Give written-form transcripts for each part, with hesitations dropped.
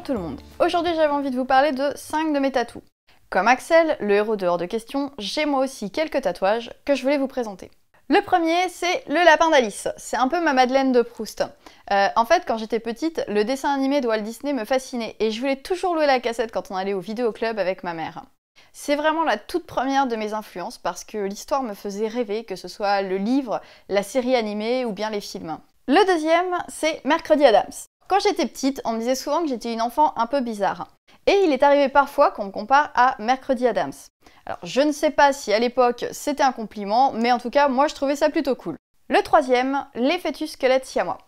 Bonjour tout le monde. Aujourd'hui j'avais envie de vous parler de 5 de mes tatous. Comme Axel, le héros de Hors de question, j'ai moi aussi quelques tatouages que je voulais vous présenter. Le premier, c'est le lapin d'Alice. C'est un peu ma Madeleine de Proust. En fait, quand j'étais petite, le dessin animé de Walt Disney me fascinait et je voulais toujours louer la cassette quand on allait au vidéoclub avec ma mère. C'est vraiment la toute première de mes influences parce que l'histoire me faisait rêver, que ce soit le livre, la série animée ou bien les films. Le deuxième, c'est Mercredi Addams. Quand j'étais petite, on me disait souvent que j'étais une enfant un peu bizarre. Et il est arrivé parfois qu'on me compare à Mercredi Addams. Alors je ne sais pas si à l'époque c'était un compliment, mais en tout cas moi je trouvais ça plutôt cool. Le troisième, les fœtus squelettes siamois.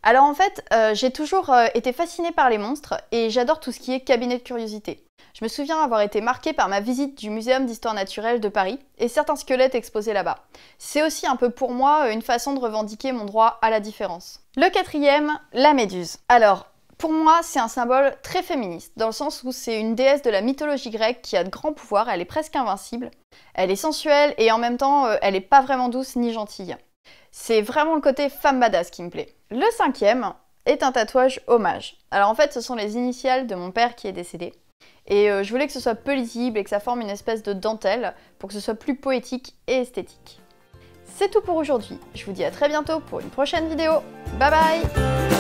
Alors en fait, j'ai toujours été fascinée par les monstres et j'adore tout ce qui est cabinet de curiosité. Je me souviens avoir été marquée par ma visite du Muséum d'Histoire Naturelle de Paris et certains squelettes exposés là-bas. C'est aussi un peu pour moi une façon de revendiquer mon droit à la différence. Le quatrième, la méduse. Alors, pour moi, c'est un symbole très féministe, dans le sens où c'est une déesse de la mythologie grecque qui a de grands pouvoirs, elle est presque invincible, elle est sensuelle et en même temps, elle n'est pas vraiment douce ni gentille. C'est vraiment le côté femme badass qui me plaît. Le cinquième est un tatouage hommage. Alors en fait, ce sont les initiales de mon père qui est décédé. Et je voulais que ce soit peu lisible et que ça forme une espèce de dentelle pour que ce soit plus poétique et esthétique. C'est tout pour aujourd'hui. Je vous dis à très bientôt pour une prochaine vidéo. Bye bye!